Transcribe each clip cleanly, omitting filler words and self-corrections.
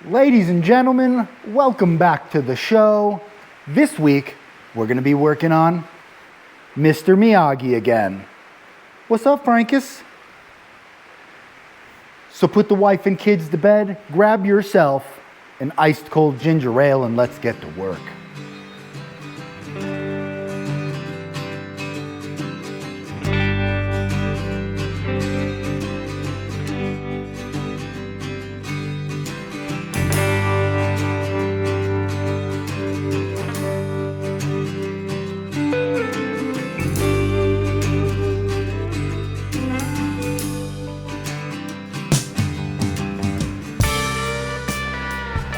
Ladies and gentlemen, welcome back to the show. This week, we're going to be working on Mr. Miyagi again. What's up, Frankus? So put the wife and kids to bed, grab yourself an iced cold ginger ale, and let's get to work.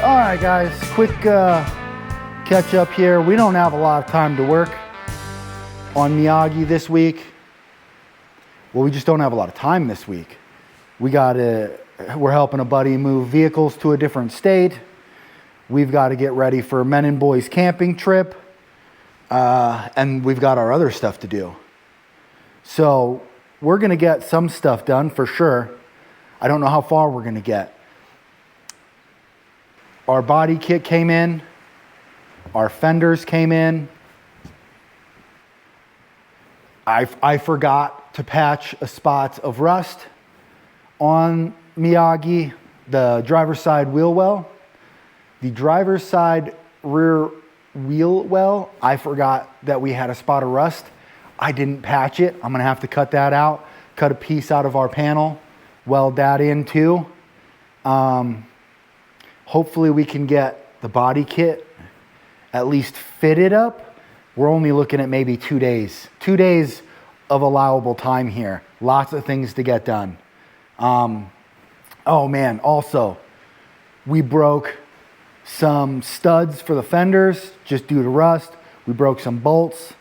All right, guys, quick catch up here. We don't have a lot of time to work on Miyagi this week. Well, we just don't have a lot of time this week. We're helping a buddy move vehicles to a different state. We've got to get ready for Men and Boys camping trip. And we've got our other stuff to do. So we're going to get some stuff done for sure. I don't know how far we're going to get. Our body kit came in. Our fenders came in. I forgot to patch a spot of rust on Miyagi, the driver's side wheel well. The driver's side rear wheel well, I forgot that we had a spot of rust. I didn't patch it. I'm going to have to cut that out, cut a piece out of our panel, weld that in too. Hopefully we can get the body kit at least fitted up. We're only looking at maybe 2 days. 2 days of allowable time here. Lots of things to get done. Oh man, also, we broke some studs for the fenders just due to rust. We broke some bolts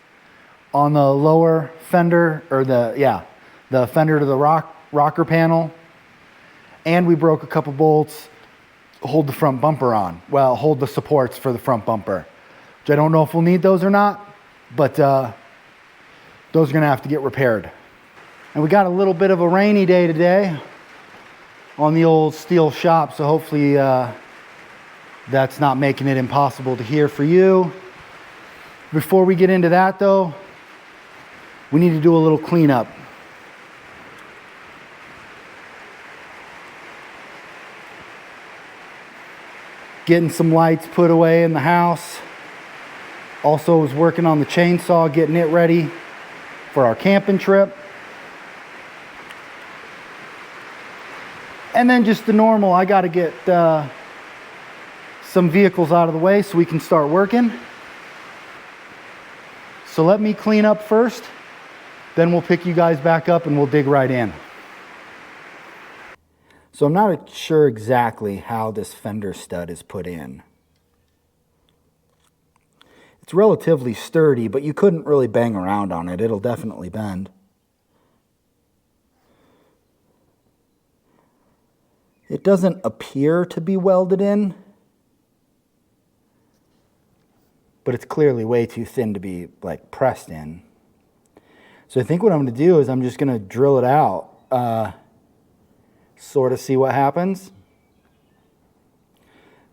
on the lower fender, or the fender to the rocker panel. And we broke a couple bolts hold the front bumper on. Well, hold the supports for the front bumper, which I don't know if we'll need those or not, but those are going to have to get repaired. And we got a little bit of a rainy day today on the old steel shop, so hopefully that's not making it impossible to hear for you. Before we get into that though, we need to do a little cleanup. Getting some lights put away in the house. Also was working on the chainsaw, getting it ready for our camping trip. And then just the normal, I got to get some vehicles out of the way so we can start working. So let me clean up first, then we'll pick you guys back up and we'll dig right in. So I'm not sure exactly how this fender stud is put in. It's relatively sturdy, but you couldn't really bang around on it. It'll definitely bend. It doesn't appear to be welded in, but it's clearly way too thin to be like pressed in. So I think what I'm going to do is I'm just going to drill it out. Sort of see what happens.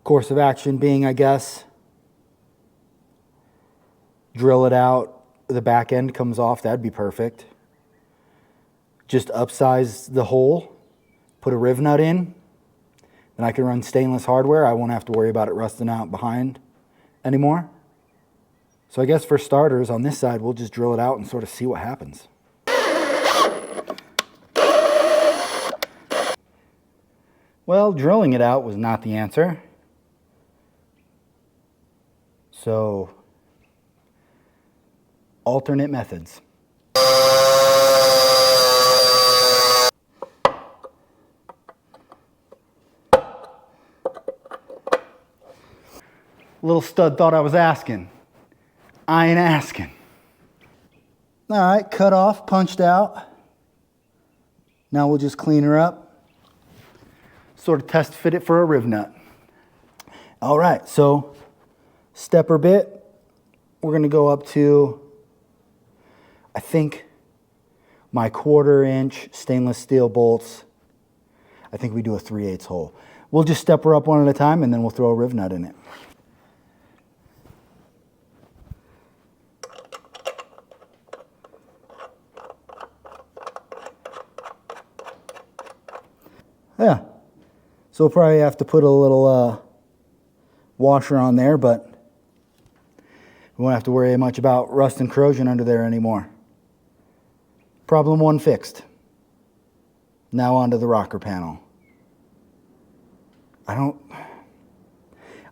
Course of action being, I guess, drill it out, the back end comes off, that'd be perfect. Just upsize the hole, put a riv nut in, then I can run stainless hardware. I won't have to worry about it rusting out behind anymore. So I guess for starters, on this side, we'll just drill it out and sort of see what happens. Well, drilling it out was not the answer. So, alternate methods. Little stud thought I was asking. I ain't asking. All right, cut off, punched out. Now we'll just clean her up. Sort of test fit it for a riv nut. All right, so stepper bit, we're going to go up to, I think, my 1/4 inch stainless steel bolts. I think we do a 3/8 hole. We'll just step her up one at a time and then we'll throw a riv nut in it. Yeah, so we'll probably have to put a little washer on there, but we won't have to worry much about rust and corrosion under there anymore. Problem one fixed. Now onto the rocker panel. I don't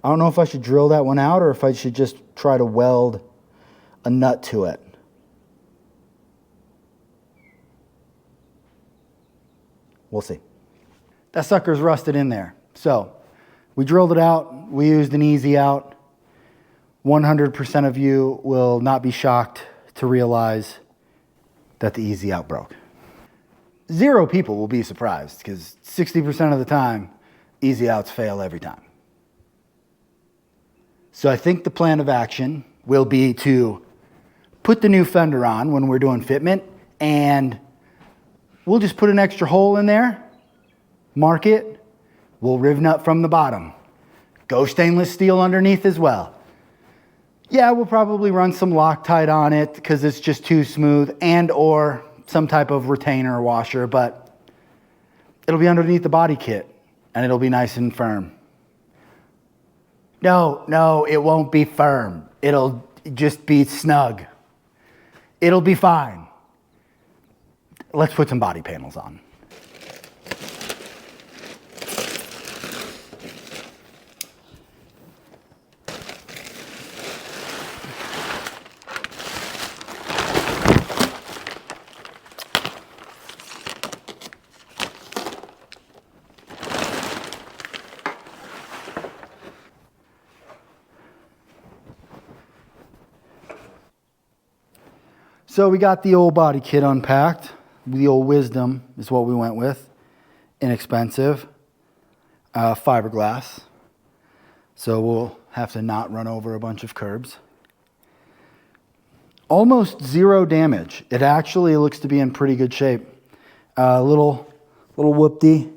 know if I should drill that one out or if I should just try to weld a nut to it. We'll see. That sucker's rusted in there. So we drilled it out. We used an easy out. 100% of you will not be shocked to realize that the easy out broke. 0 people will be surprised because 60% of the time, easy outs fail every time. So I think the plan of action will be to put the new fender on when we're doing fitment, and we'll just put an extra hole in there, mark it, we'll riv nut from the bottom. Go stainless steel underneath as well. Yeah, we'll probably run some Loctite on it because it's just too smooth, and or some type of retainer washer, but it'll be underneath the body kit and it'll be nice and firm. No, it won't be firm. It'll just be snug. It'll be fine. Let's put some body panels on. So we got the old body kit unpacked. The old Wisdom is what we went with. Inexpensive. Fiberglass. So we'll have to not run over a bunch of curbs. Almost 0 damage. It actually looks to be in pretty good shape. Little whoopty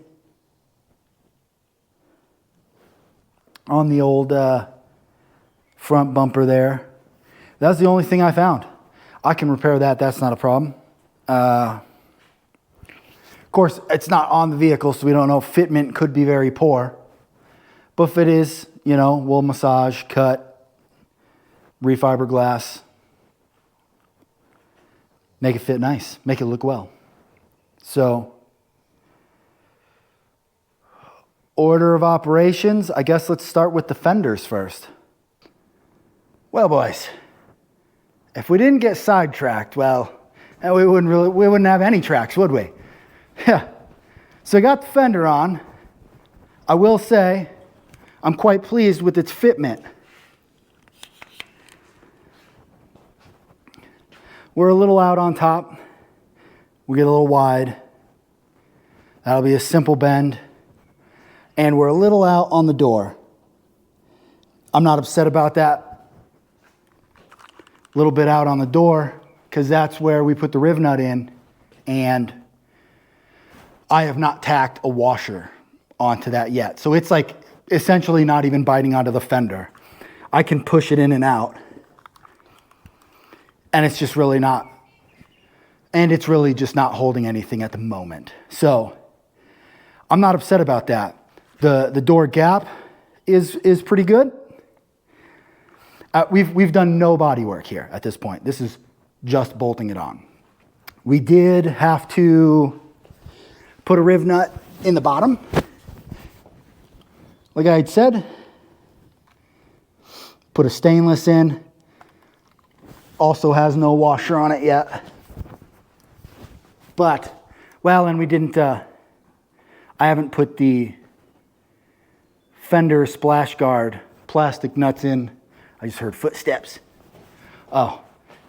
on the old front bumper there. That's the only thing I found. I can repair that. That's not a problem. Of course, it's not on the vehicle, so we don't know. Fitment could be very poor. But if it is, we'll massage, cut, refiberglass, make it fit nice, make it look well. So, order of operations, I guess let's start with the fenders first. Well, boys, if we didn't get sidetracked, well, we wouldn't have any tracks, would we? Yeah. So I got the fender on. I will say I'm quite pleased with its fitment. We're a little out on top. We get a little wide. That'll be a simple bend. And we're a little out on the door. I'm not upset about that. A little bit out on the door because that's where we put the riv nut in, and I have not tacked a washer onto that yet. So it's like essentially not even biting onto the fender. I can push it in and out, and it's just really not, and it's really just not holding anything at the moment. So I'm not upset about that. The door gap is pretty good. We've done no body work here at this point. This is just bolting it on. We did have to put a riv nut in the bottom. Like I had said, put a stainless in. Also has no washer on it yet. But, well, and we didn't, I haven't put the fender splash guard plastic nuts in. I just heard footsteps. Oh,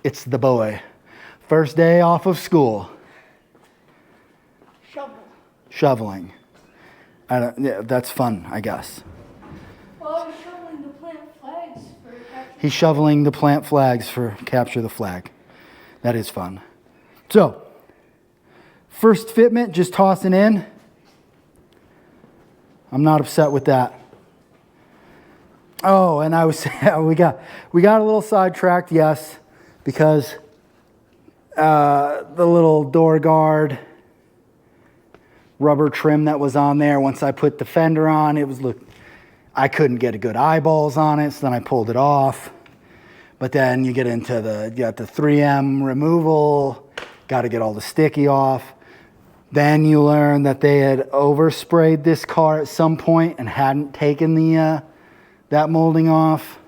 it's the boy. First day off of school. Shoveling. Yeah, that's fun, I guess. Well, he's shoveling the plant flags for capture. He's shoveling the plant flags for capture the flag. That is fun. So, first fitment, just tossing in. I'm not upset with that. Oh, and I was we got a little sidetracked, yes, because the little door guard rubber trim that was on there, once I put the fender on, I couldn't get a good eyeballs on it, so then I pulled it off. But then you get into you got the 3M removal, got to get all the sticky off. Then you learn that they had oversprayed this car at some point and hadn't taken that molding off.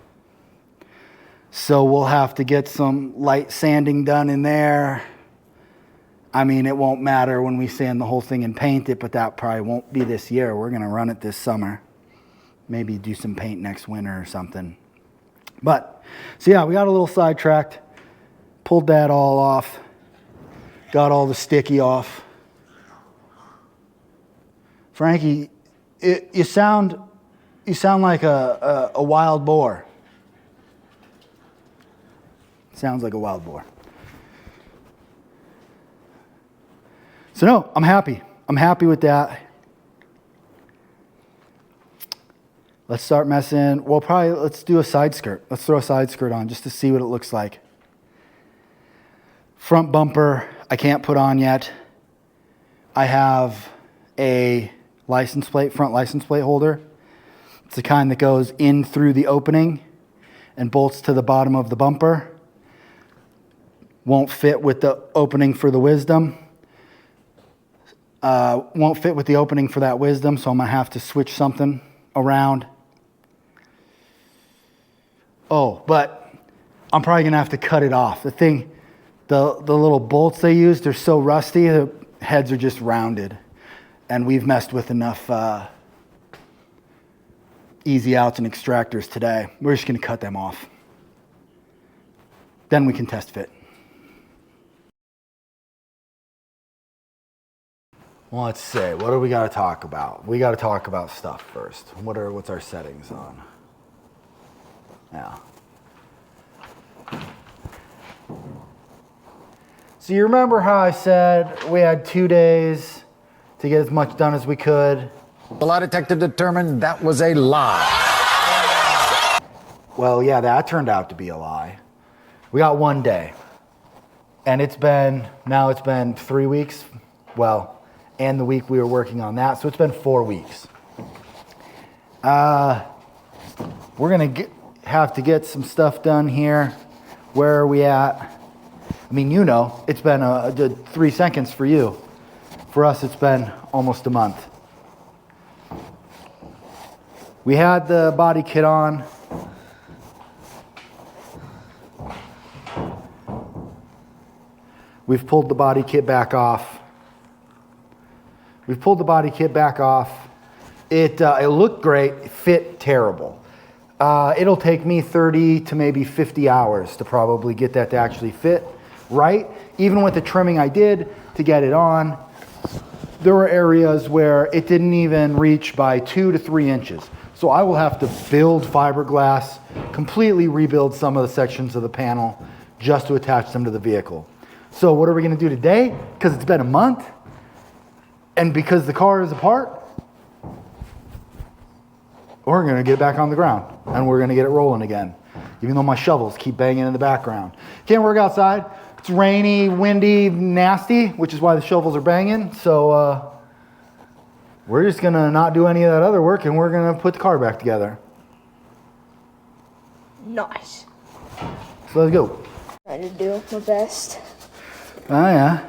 So we'll have to get some light sanding done in there. I mean, it won't matter when we sand the whole thing and paint it, but that probably won't be this year. We're going to run it this summer. Maybe do some paint next winter or something. But, so yeah, we got a little sidetracked. Pulled that all off. Got all the sticky off. Frankie, you sound like a wild boar. Sounds like a wild boar. So no, I'm happy. I'm happy with that. Let's start messing. Well, probably let's do a side skirt. Let's throw a side skirt on just to see what it looks like. Front bumper, I can't put on yet. I have a front license plate holder. It's the kind that goes in through the opening and bolts to the bottom of the bumper. Won't fit with the opening for the Wisdom. Won't fit with the opening for that Wisdom, so I'm going to have to switch something around. Oh, but I'm probably going to have to cut it off. The little bolts they use, they're so rusty, the heads are just rounded. And we've messed with enough easy outs and extractors today. We're just going to cut them off. Then we can test fit. Well, let's see. What do we got to talk about? We got to talk about stuff first. What's our settings on? Yeah. So you remember how I said we had 2 days to get as much done as we could? The lie detector determined that was a lie. Well, yeah, that turned out to be a lie. We got 1 day. And it's been 3 weeks. Well, and the week we were working on that. So it's been 4 weeks. We're going to have to get some stuff done here. Where are we at? I mean, it's been a good 3 seconds for you. For us, it's been almost a month. We had the body kit on. We've pulled the body kit back off. It looked great. It fit terrible. It'll take me 30 to maybe 50 hours to probably get that to actually fit right. Even with the trimming I did to get it on, there were areas where it didn't even reach by 2 to 3 inches. So I will have to build fiberglass, completely rebuild some of the sections of the panel just to attach them to the vehicle. So what are we going to do today? Because it's been a month and because the car is apart, we're going to get it back on the ground and we're going to get it rolling again, even though my shovels keep banging in the background. Can't work outside. It's rainy, windy, nasty, which is why the shovels are banging. So we're just going to not do any of that other work and we're going to put the car back together. Nice. So let's go. Trying to do my best. Oh, yeah.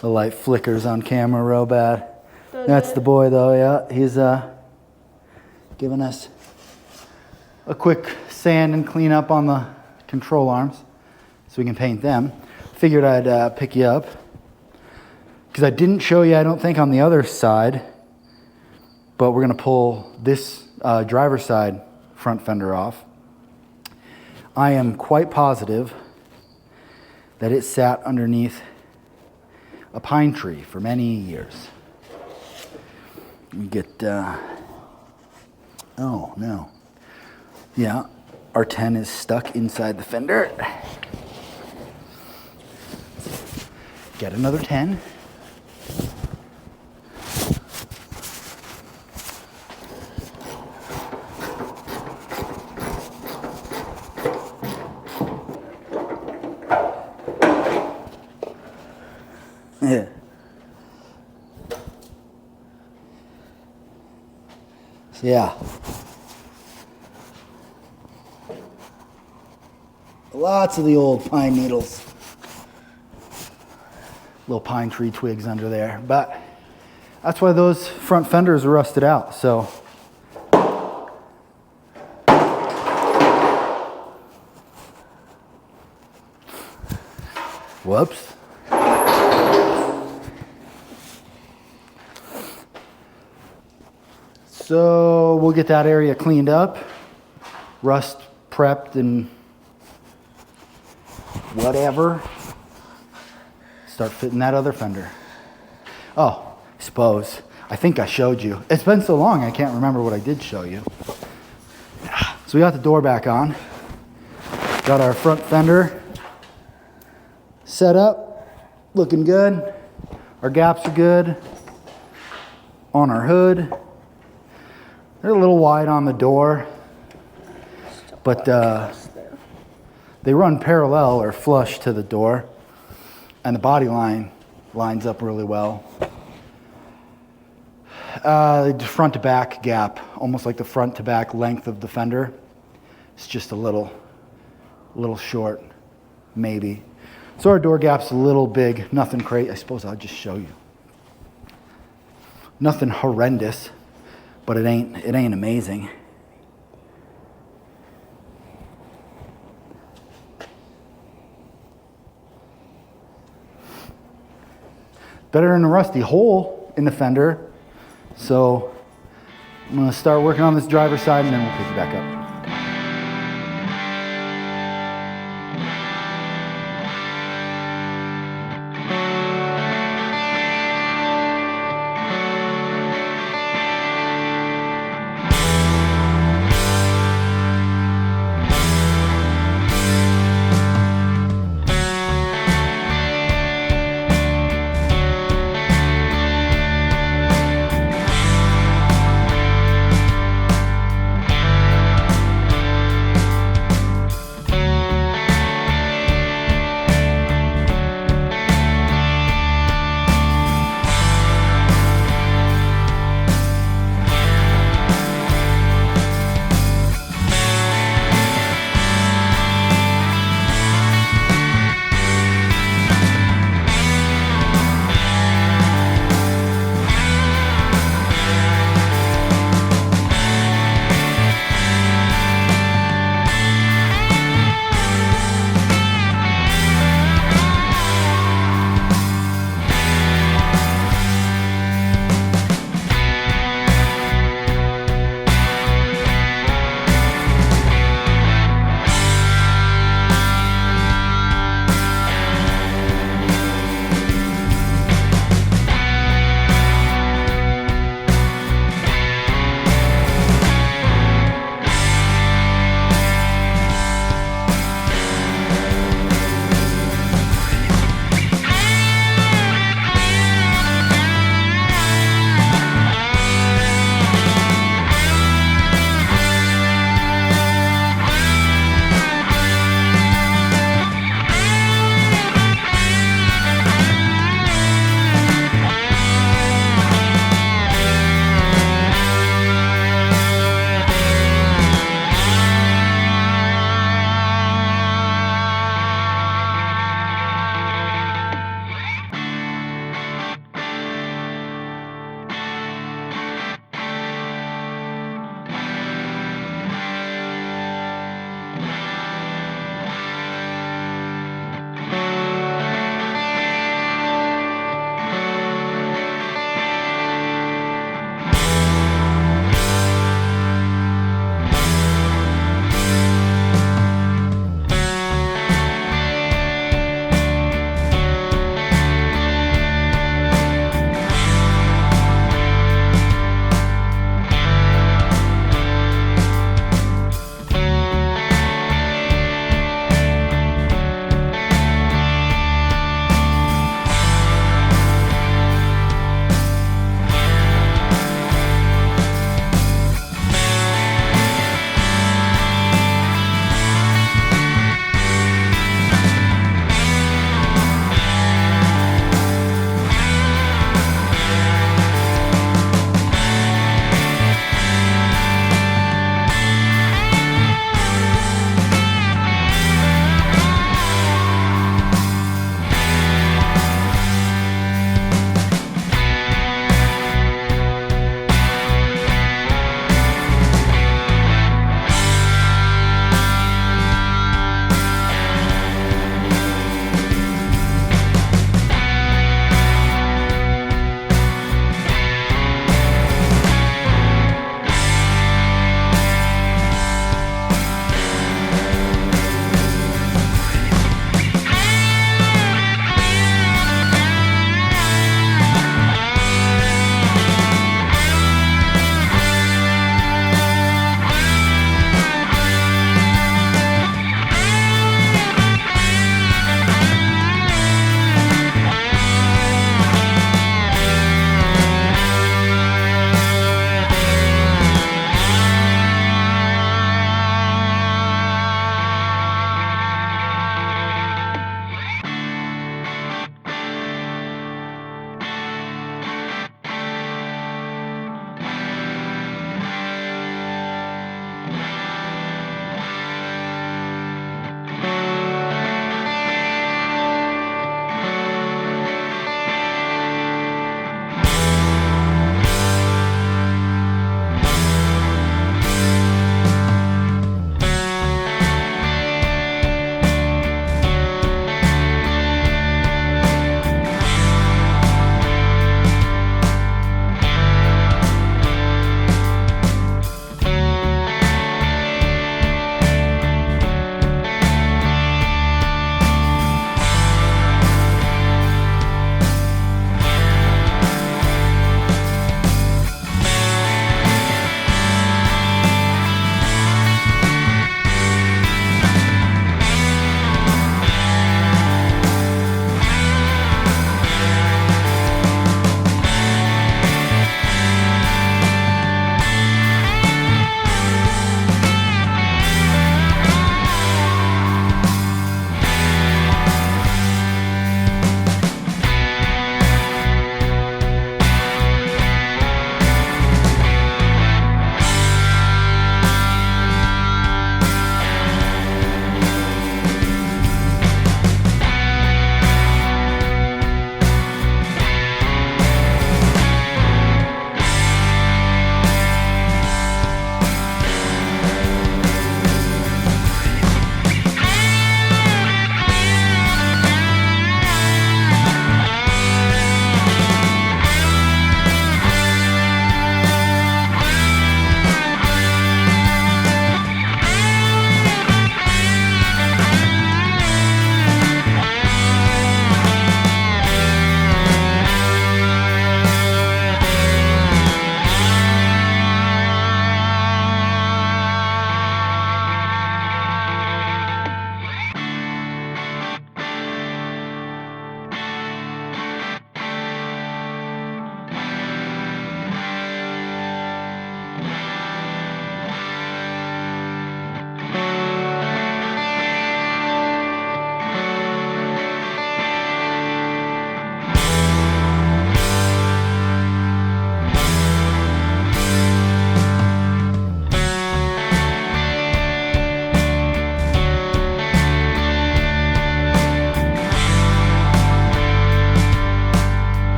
The light flickers on camera real bad. That's the boy, though, yeah. He's giving us a quick sand and clean up on the control arms so we can paint them. Figured I'd pick you up because I didn't show you, I don't think, on the other side, but we're going to pull this driver's side front fender off. I am quite positive that it sat underneath a pine tree for many years. You get, oh no. Yeah, our 10 is stuck inside the fender. Get another 10. Yeah. Lots of the old pine needles. Little pine tree twigs under there. But that's why those front fenders are rusted out. So whoops. So we'll get that area cleaned up, rust prepped and whatever. Start fitting that other fender. Oh, suppose. I think I showed you. It's been so long I can't remember what I did show you. So we got the door back on. Got our front fender set up, looking good. Our gaps are good on our hood. They're a little wide on the door, but they run parallel or flush to the door, and the body line lines up really well. The front to back gap, almost like the front to back length of the fender. It's just a little short, maybe. So our door gap's a little big, nothing crazy. I suppose I'll just show you. Nothing horrendous, but it ain't amazing. Better than a rusty hole in the fender. So I'm gonna start working on this driver's side and then we'll pick it back up.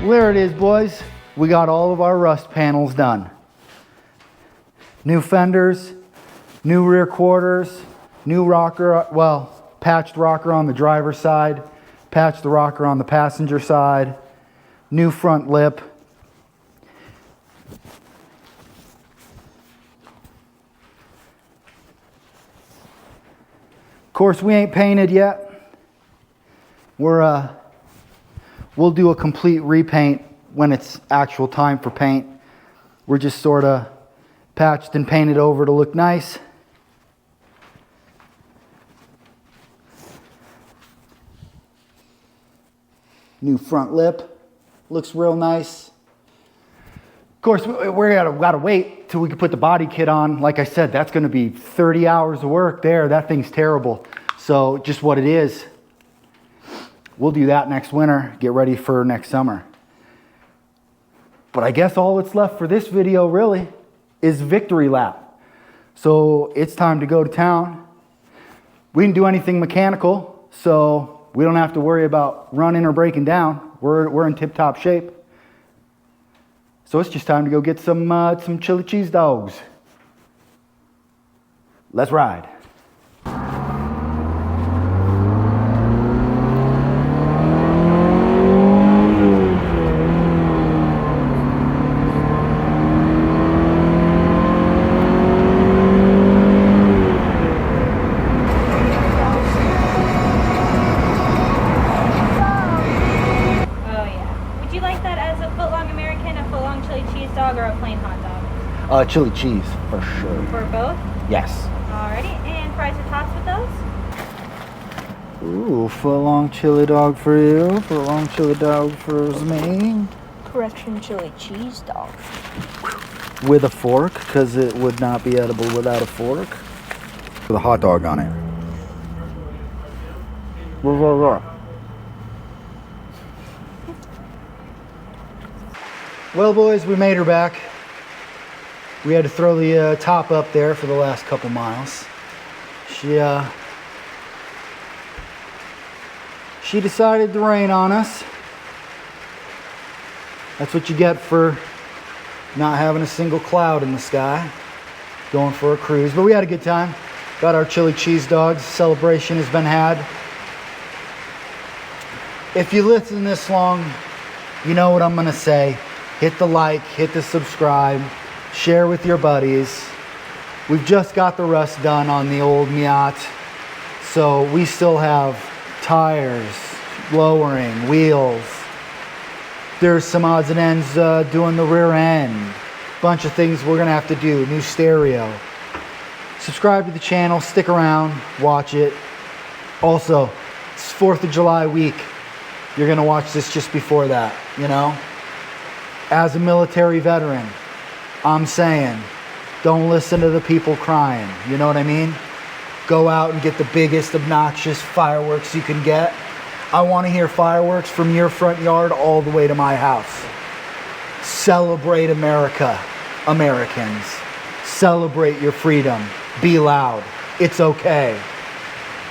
There it is, boys. We got all of our rust panels done. New fenders, new rear quarters, new rocker, well, patched rocker on the driver's side, patched the rocker on the passenger side, new front lip. Of course, we ain't painted yet. We'll do a complete repaint when it's actual time for paint. We're just sort of patched and painted over to look nice. New front lip, looks real nice. Of course, we gotta wait till we can put the body kit on. Like I said, that's gonna be 30 hours of work there. That thing's terrible. So just what it is. We'll do that next winter, get ready for next summer. But I guess all that's left for this video really is victory lap. So it's time to go to town. We didn't do anything mechanical, so we don't have to worry about running or breaking down. We're in tip-top shape. So it's just time to go get some chili cheese dogs. Let's ride. Chili cheese, for sure. For both? Yes. Alrighty, and fries or tots with those? Ooh, foot-long chili dog for you, foot-long chili dog for me. Correction, chili cheese dog. With a fork, because it would not be edible without a fork. With a hot dog on it. Well, boys, we made her back. We had to throw the top up there for the last couple miles. She decided to rain on us. That's what you get for not having a single cloud in the sky. Going for a cruise, but we had a good time. Got our chili cheese dogs. Celebration has been had. If you listen this long, you know what I'm gonna say. Hit the like, hit the subscribe. Share with your buddies. We've just got the rust done on the old Miata, so we still have tires, lowering, wheels. There's some odds and ends doing the rear end. Bunch of things we're gonna have to do. New stereo. Subscribe to the channel, stick around, watch it. Also, it's 4th of July week. You're gonna watch this just before that, you know? As a military veteran, I'm saying, don't listen to the people crying. You know what I mean? Go out and get the biggest, obnoxious fireworks you can get. I want to hear fireworks from your front yard all the way to my house. Celebrate America, Americans. Celebrate your freedom. Be loud. It's okay.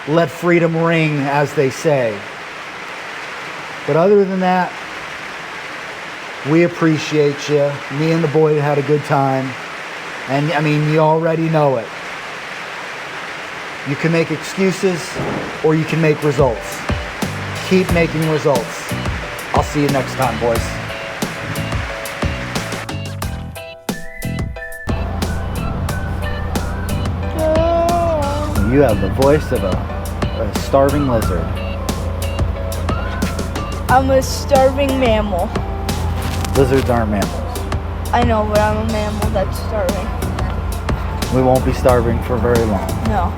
Let freedom ring, as they say. But other than that, we appreciate you. Me and the boy had a good time. And I mean, you already know it. You can make excuses or you can make results. Keep making results. I'll see you next time, boys. You have the voice of a starving lizard. I'm a starving mammal. Lizards aren't mammals. I know, but I'm a mammal that's starving. We won't be starving for very long. No.